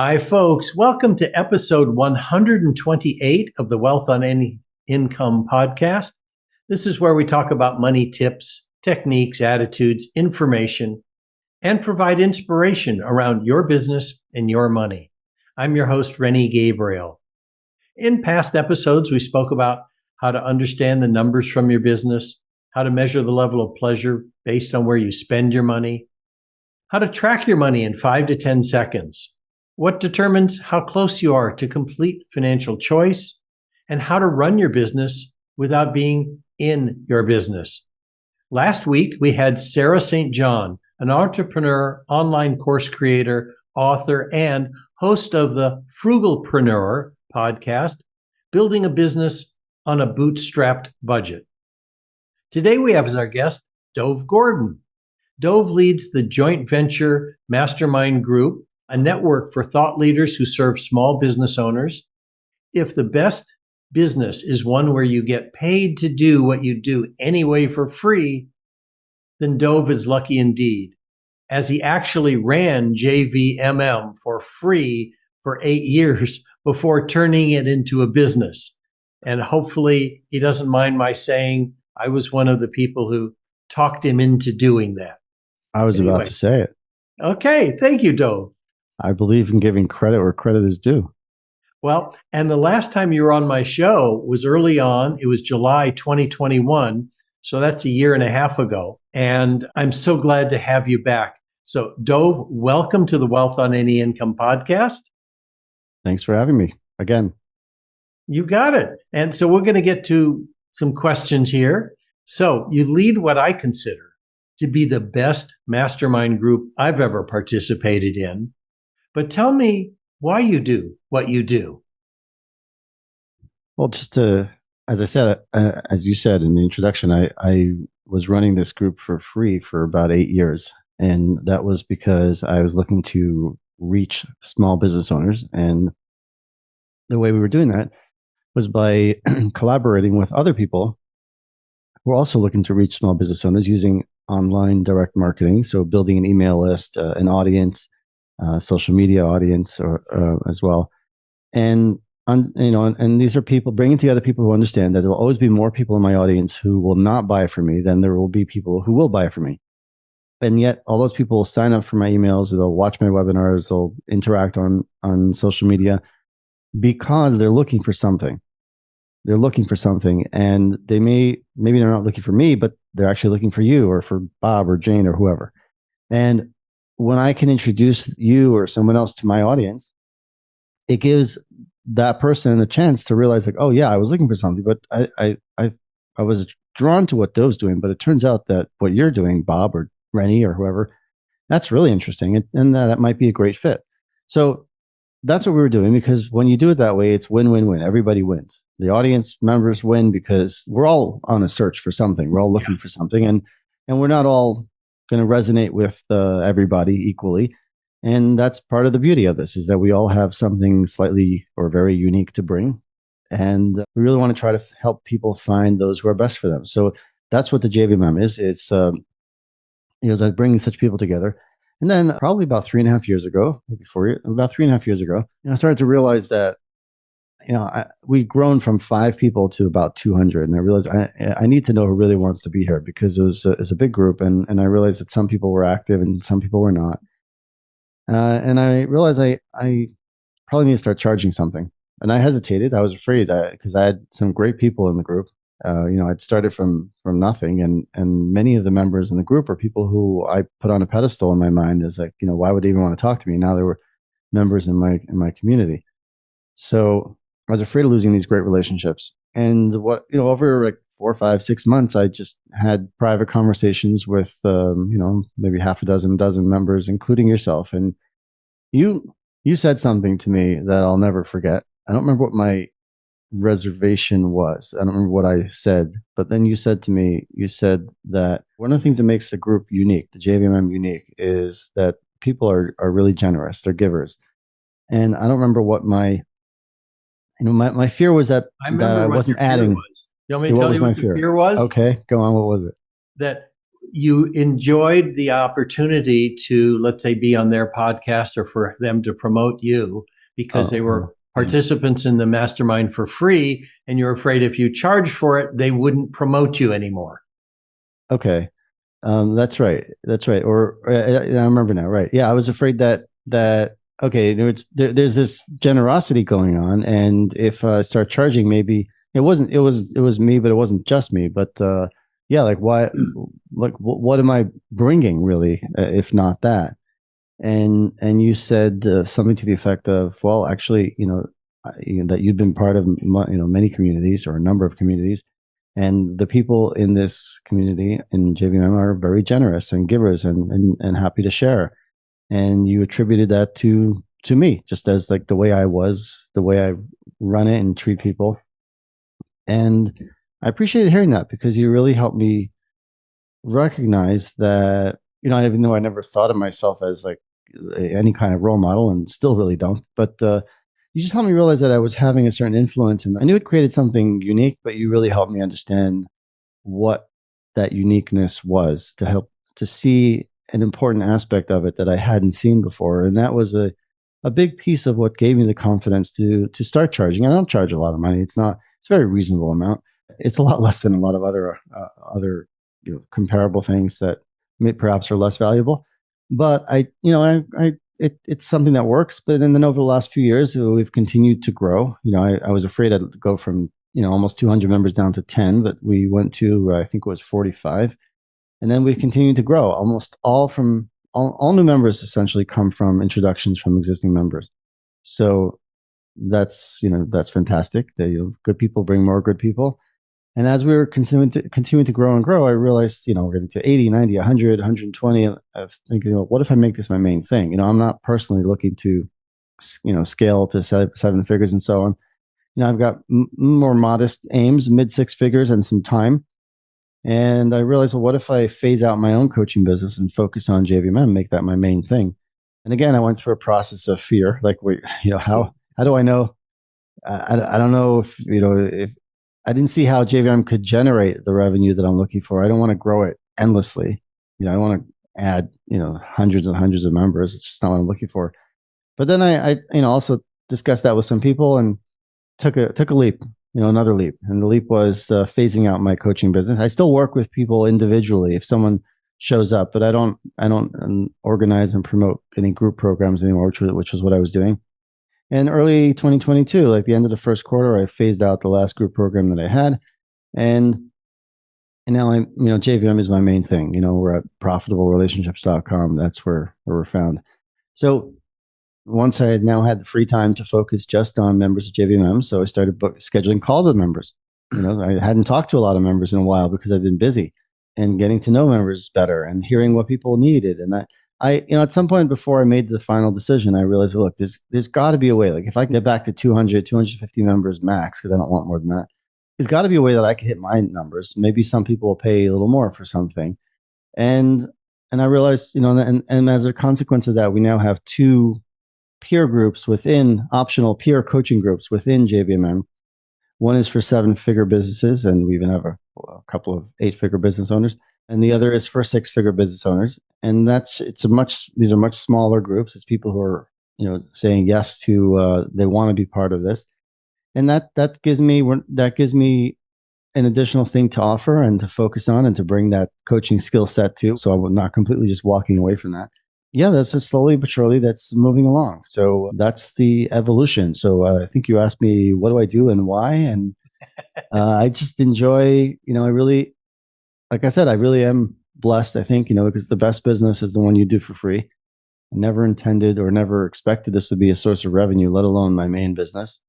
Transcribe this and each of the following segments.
Hi, folks. Welcome to episode 128 of the Wealth on Any Income podcast. This is where we talk about money tips, techniques, attitudes, information, and provide inspiration around your business and your money. I'm your host, Rennie Gabriel. In past episodes, we spoke about how to understand the numbers from your business, how to measure the level of pleasure based on where you spend your money, how to track your money in 5 to 10 seconds, what determines how close you are to complete financial choice, and how to run your business without being in your business. Last week, we had Sarah St. John, an entrepreneur, online course creator, author, and host of the Frugalpreneur podcast, Building a Business on a Bootstrapped Budget. Today, we have as our guest, Dove Gordon. Dove leads the Joint Venture Mastermind Group, a network for thought leaders who serve small business owners. If the best business is one where you get paid to do what you do anyway for free, then Dove is lucky indeed, as he actually ran JVMM for free for 8 years before turning it into a business. And hopefully he doesn't mind my saying I was one of the people who talked him into doing that. I was about to say it. Okay, thank you, Dove. I believe in giving credit where credit is due. Well, and the last time you were on my show was early on. It was July 2021. So that's a year and a half ago. And I'm so glad to have you back. So Dove, welcome to the Wealth on Any Income podcast. Thanks for having me again. You got it. And so we're going to get to some questions here. So you lead what I consider to be the best mastermind group I've ever participated in. But tell me why you do what you do. Well, as I said, as you said in the introduction, I was running this group for free for about 8 years. And that was because I was looking to reach small business owners. And the way we were doing that was by collaborating with other people who are also looking to reach small business owners using online direct marketing. So building an email list, an audience, social media audience as well. And these are people bringing together people who understand that there will always be more people in my audience who will not buy from me than there will be people who will buy from me. And yet all those people will sign up for my emails, they'll watch my webinars, they'll interact on social media because they're looking for something. They're looking for something, and maybe they're not looking for me, but they're actually looking for you or for Bob or Jane or whoever. And when I can introduce you or someone else to my audience, it gives that person a chance to realize, like, oh yeah, I was looking for something, but I was drawn to what Dove's doing, but it turns out that what you're doing, Bob or Rennie or whoever, that's really interesting, and that might be a great fit. So that's what we were doing, because when you do it that way, it's win-win-win. Everybody wins. The audience members win because we're all on a search for something. We're all looking for something, and we're not all going to resonate with everybody equally. And that's part of the beauty of this, is that we all have something slightly or very unique to bring. And we really want to try to help people find those who are best for them. So that's what the JVMM is. It's like bringing such people together. And then probably about 3.5 years ago, maybe 4 years, about 3.5 years ago, I started to realize that, we've grown from 5 people to about 200. And I realized I need to know who really wants to be here, because it's a big group. And I realized that some people were active and some people were not. And I realized I probably need to start charging something. And I hesitated. I was afraid because I had some great people in the group. I'd started from nothing, and many of the members in the group are people who I put on a pedestal in my mind as like, why would they even want to talk to me? Now they were members in my community. So I was afraid of losing these great relationships. And over like 4, 5, 6 months, I just had private conversations with, maybe half a dozen members, including yourself. And you said something to me that I'll never forget. I don't remember what my reservation was. I don't remember what I said, but then you said that one of the things that makes the group unique, the JVMM unique, is that people are really generous. They're givers. And I don't remember what my fear was that I wasn't adding. You want me to tell you what the fear was? Okay, go on. What was it? That you enjoyed the opportunity to, let's say, be on their podcast or for them to promote you because they were participants in the mastermind for free, and you're afraid if you charge for it, they wouldn't promote you anymore. Okay. That's right. That's right. Or I remember now. Right. Yeah. I was afraid that okay, there's this generosity going on, and if I start charging, maybe it was me, but it wasn't just me. But yeah, like why? Like what am I bringing really, if not that? And you said something to the effect of, well, actually, that you've been part of many communities or a number of communities, and the people in this community in JVM are very generous and givers and happy to share. And you attributed that to me, just as like the way I run it and treat people. And I appreciated hearing that because you really helped me recognize that, even though I never thought of myself as like any kind of role model and still really don't, but you just helped me realize that I was having a certain influence, and I knew it created something unique, but you really helped me understand what that uniqueness was, to help to see an important aspect of it that I hadn't seen before. And that was a big piece of what gave me the confidence to start charging. I don't charge a lot of money. It's a very reasonable amount. It's a lot less than a lot of other comparable things that perhaps are less valuable. But it's something that works. But then over the last few years, we've continued to grow. I was afraid I'd go from almost 200 members down to 10, but we went to I think it was 45, and then we've continued to grow. Almost all new members essentially come from introductions from existing members. So that's fantastic. Good people bring more good people. And as we were continuing to grow and grow, I realized, we're getting to 80, 90, 100, 120. I was thinking, well, what if I make this my main thing? I'm not personally looking to, scale to seven figures and so on. I've got more modest aims, mid six figures and some time. And I realized, well, what if I phase out my own coaching business and focus on JVM, make that my main thing? And again, I went through a process of fear. Like, wait, how do I know? I don't know if I didn't see how JVM could generate the revenue that I'm looking for. I don't want to grow it endlessly. I want to add, hundreds and hundreds of members. It's just not what I'm looking for. But then I also discussed that with some people and took a leap, another leap. And the leap was phasing out my coaching business. I still work with people individually if someone shows up, but I don't organize and promote any group programs anymore, which was what I was doing. And early 2022, like the end of the first quarter, I phased out the last group program that I had. And now JVM is my main thing. We're at profitablelationships.com. That's where we're found. So once I had now had the free time to focus just on members of JVM, so I started scheduling calls with members. I hadn't talked to a lot of members in a while because I've been busy, and getting to know members better and hearing what people needed. And I at some point before I made the final decision, I realized, look, there's got to be a way. Like if I can get back to 200, 250 members max, because I don't want more than that, there's got to be a way that I can hit my numbers. Maybe some people will pay a little more for something. And I realized, and as a consequence of that, we now have 2 peer groups optional peer coaching groups within JVM. One is for 7-figure businesses, and we even have a couple of 8-figure business owners. And the other is for 6-figure business owners. And these are much smaller groups. It's people who are, saying yes to, they want to be part of this. And that gives me an additional thing to offer and to focus on and to bring that coaching skill set to. So I'm not completely just walking away from that. Yeah, that's just slowly but surely that's moving along. So that's the evolution. So I think you asked me, what do I do and why? And I just enjoy, like I said, I really am blessed, I think, because the best business is the one you do for free. I never intended or never expected this would be a source of revenue, let alone my main business.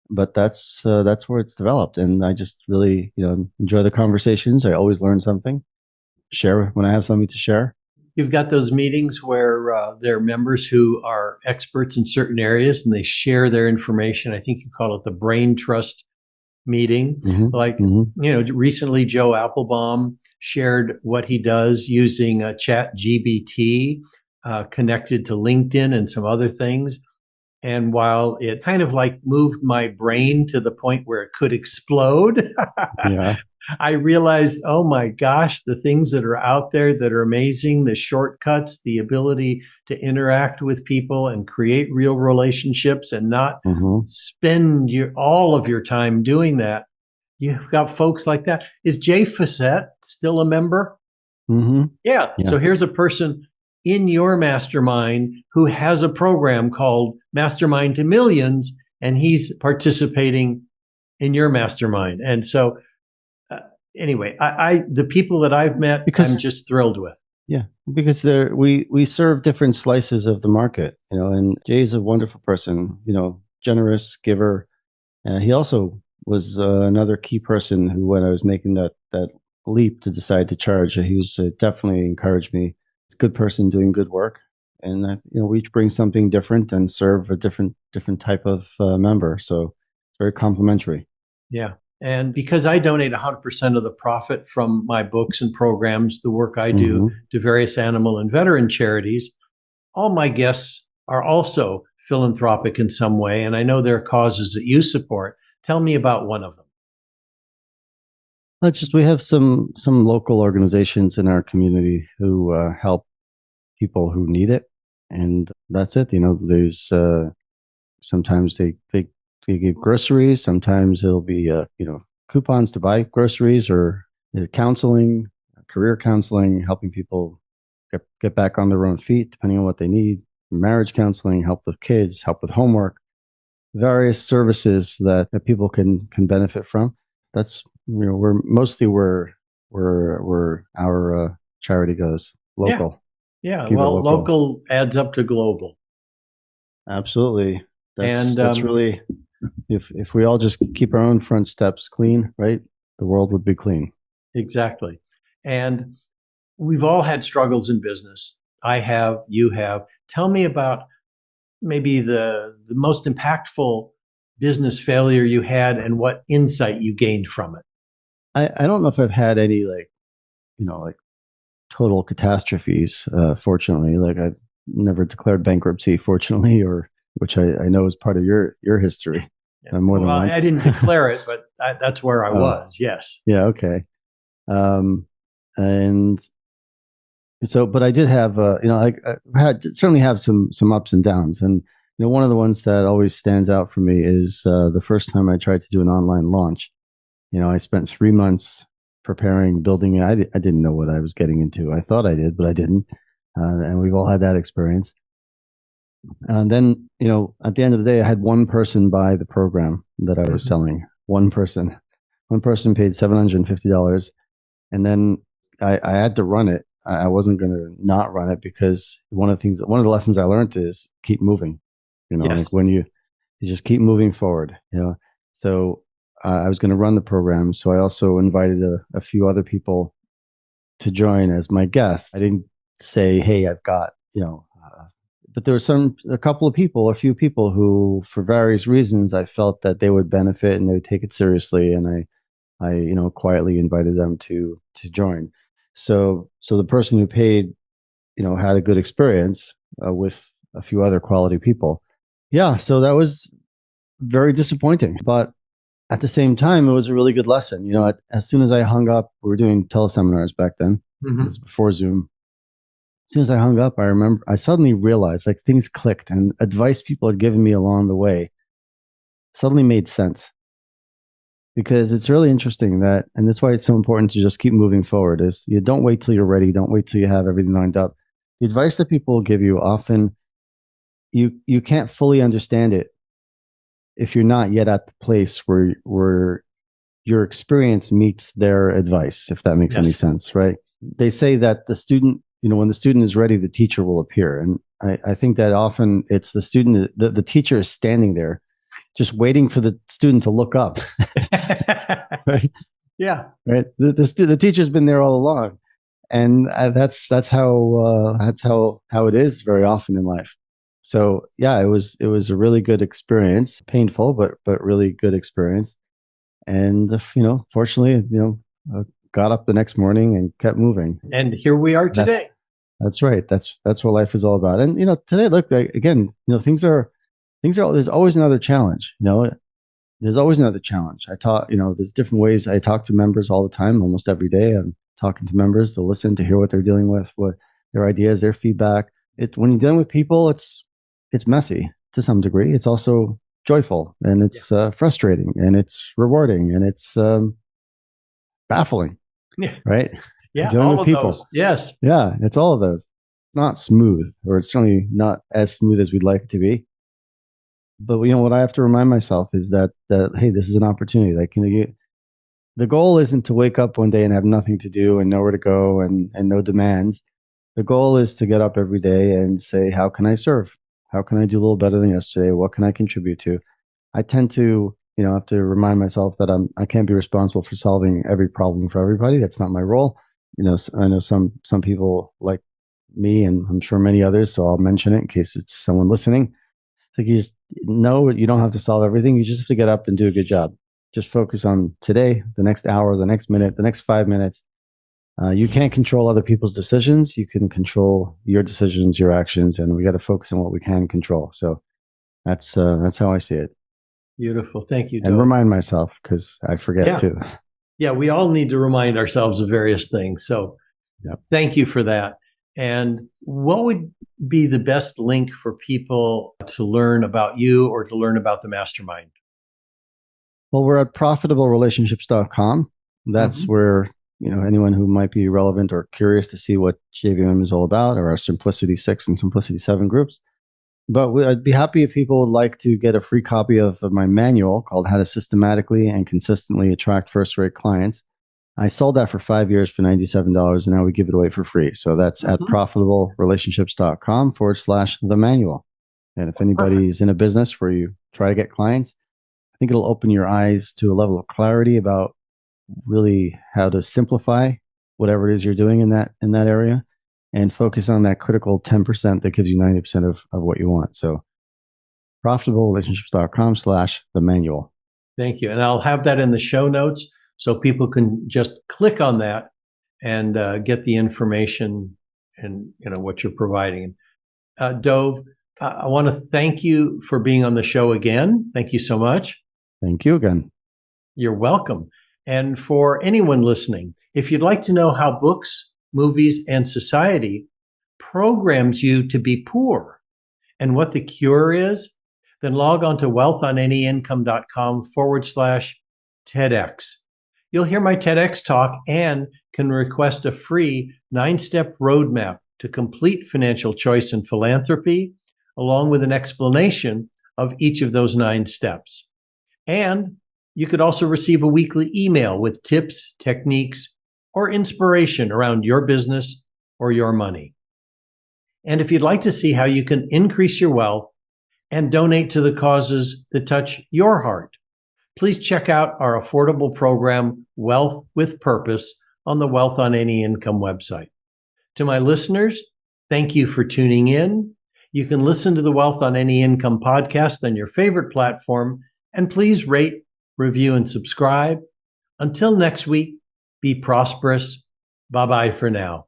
But that's where it's developed. And I just really, enjoy the conversations. I always learn something, share when I have something to share. You've got those meetings where there are members who are experts in certain areas and they share their information. I think you call it the brain trust meeting. Mm-hmm. Recently Joe Applebaum shared what he does using ChatGPT connected to LinkedIn and some other things. And while it kind of like moved my brain to the point where it could explode, I realized, oh my gosh, the things that are out there that are amazing, the shortcuts, the ability to interact with people and create real relationships and not Hmm. spend all of your time doing that. You've got folks like that. Is Jay Facette still a member? Hmm. Yeah. Yeah. So here's a person in your mastermind who has a program called Mastermind to Millions, and he's participating in your mastermind. And so, uh, anyway, the people that I've met, I'm Because just thrilled with. yeah, because we serve different slices of the market, and Jay's a wonderful person, generous giver. He also was another key person who, when I was making that leap to decide to charge, he was definitely encouraged me. He's a good person doing good work, and we each bring something different and serve a different type of member. So it's very complimentary. Yeah. And because I donate 100% of the profit from my books and programs, the work I do Hmm. to various animal and veteran charities, all my guests are also philanthropic in some way. And I know there are causes that you support. Tell me about one of them. Just we have some local organizations in our community who help people who need it, and that's it. There's sometimes they give groceries. Sometimes it'll be coupons to buy groceries, or counseling, career counseling, helping people get back on their own feet depending on what they need. Marriage counseling, help with kids, help with homework, various services that people can benefit from. That's we're mostly where our charity goes. Yeah. Local. Yeah. Keep it Well, local. local adds up to global. Absolutely. That's And that's really, if we all just keep our own front steps clean, right? The world would be clean. exactly. And we've all had struggles in business. I have, you have. Tell me about maybe the most impactful business failure you had and what insight you gained from it. I don't know if I've had any like total catastrophes. Fortunately, like I've never declared bankruptcy. Fortunately, or which I know is part of your history. Yeah. More than Well, once. I didn't declare it, but that's where I Oh, was. Yes. yeah. Okay. Um, and so, but I did have, I had certainly have some ups and downs, and one of the ones that always stands out for me is the first time I tried to do an online launch. I spent 3 months preparing, building it. I didn't know what I was getting into. I thought I did, but I didn't. And we've all had that experience. And then, at the end of the day, I had one person buy the program that I was selling. One person paid $750, and then I had to run it. I wasn't going to not run it, because one of the lessons I learned is keep moving. Like Yes. when you just keep moving forward. So I was going to run the program, so I also invited a few other people to join as my guests. I didn't say, "Hey, I've got," but there were a few people who, for various reasons, I felt that they would benefit and they would take it seriously, and I quietly invited them to join. So the person who paid, had a good experience with a few other quality people. Yeah, so that was very disappointing, but at the same time, it was a really good lesson. As soon as I hung up, we were doing teleseminars back then. It was Mm-hmm. before Zoom. As soon as I hung up, I suddenly realized, like, things clicked, and advice people had given me along the way suddenly made sense. Because it's really interesting and that's why it's so important to just keep moving forward, is you don't wait till you're ready. Don't wait till you have everything lined up. The advice that people give you, often you can't fully understand it if you're not yet at the place where your experience meets their advice, if that makes any Yes. sense, right? They say that the student, when the student is ready, the teacher will appear. And I think that often it's the student, the teacher is standing there just waiting for the student to look up. Right? Yeah. Right. The teacher's been there all along. And that's how it is very often in life. So yeah, it was a really good experience, painful, but really good experience. And fortunately, got up the next morning and kept moving. And here we are That's today. that's right. That's what life is all about. And today, look, again, things are. There's always another challenge. there's always another challenge. I talk, there's different ways. I talk to members all the time, almost every day. I'm talking to members to listen, to hear what they're dealing with, what their ideas, their feedback. When you're dealing with people, it's messy to some degree. It's also joyful, and it's frustrating, and it's rewarding, and it's baffling. Yeah. Right? Yeah. Dealing All with of people. those. Yes. Yeah. It's all of those. Not smooth, or it's certainly not as smooth as we'd like it to be. But what I have to remind myself is that hey, this is an opportunity. Like, the goal isn't to wake up one day and have nothing to do and nowhere to go and no demands. The goal is to get up every day and say, how can I serve? How can I do a little better than yesterday? What can I contribute to? I tend to, have to remind myself that I can't be responsible for solving every problem for everybody. That's not my role. I know some people like me, and I'm sure many others, so I'll mention it in case it's someone listening. Like, you just know you don't have to solve everything. You just have to get up and do a good job. Just focus on today, the next hour, the next minute, the next 5 minutes. You can't control other people's decisions. You can control your decisions, your actions, and we got to focus on what we can control. So that's how I see it. Beautiful. Thank you, and Dov. remind myself, because I forget too. Yeah, we all need to remind ourselves of various things. So Thank you for that. And what would be the best link for people to learn about you or to learn about the mastermind? Well, we're at profitablерelationships.com. That's where, anyone who might be relevant or curious to see what JVM is all about, or our Simplicity 6 and Simplicity 7 groups. But I'd be happy if people would like to get a free copy of my manual called How to Systematically and Consistently Attract First-Rate Clients. I sold that for 5 years for $97, and now we give it away for free. So that's at profitablерelationships.com/the manual. And if anybody's in a business where you try to get clients, I think it'll open your eyes to a level of clarity about really how to simplify whatever it is you're doing in that area, and focus on that critical 10% that gives you 90% of what you want. So profitablerelationships.com/the manual. Thank you. And I'll have that in the show notes so people can just click on that and get the information and what you're providing. Dov, I want to thank you for being on the show again. Thank you so much. Thank you again. You're welcome. And for anyone listening, if you'd like to know how books, movies, and society programs you to be poor and what the cure is, then log on to wealthonanyincome.com/TEDx. You'll hear my TEDx talk and can request a free 9-step roadmap to complete financial choice and philanthropy, along with an explanation of each of those 9 steps. And you could also receive a weekly email with tips, techniques, or inspiration around your business or your money. And if you'd like to see how you can increase your wealth and donate to the causes that touch your heart, please check out our affordable program, Wealth with Purpose, on the Wealth on Any Income website. To my listeners, thank you for tuning in. You can listen to the Wealth on Any Income podcast on your favorite platform, and please rate, review, and subscribe. Until next week, be prosperous. Bye-bye for now.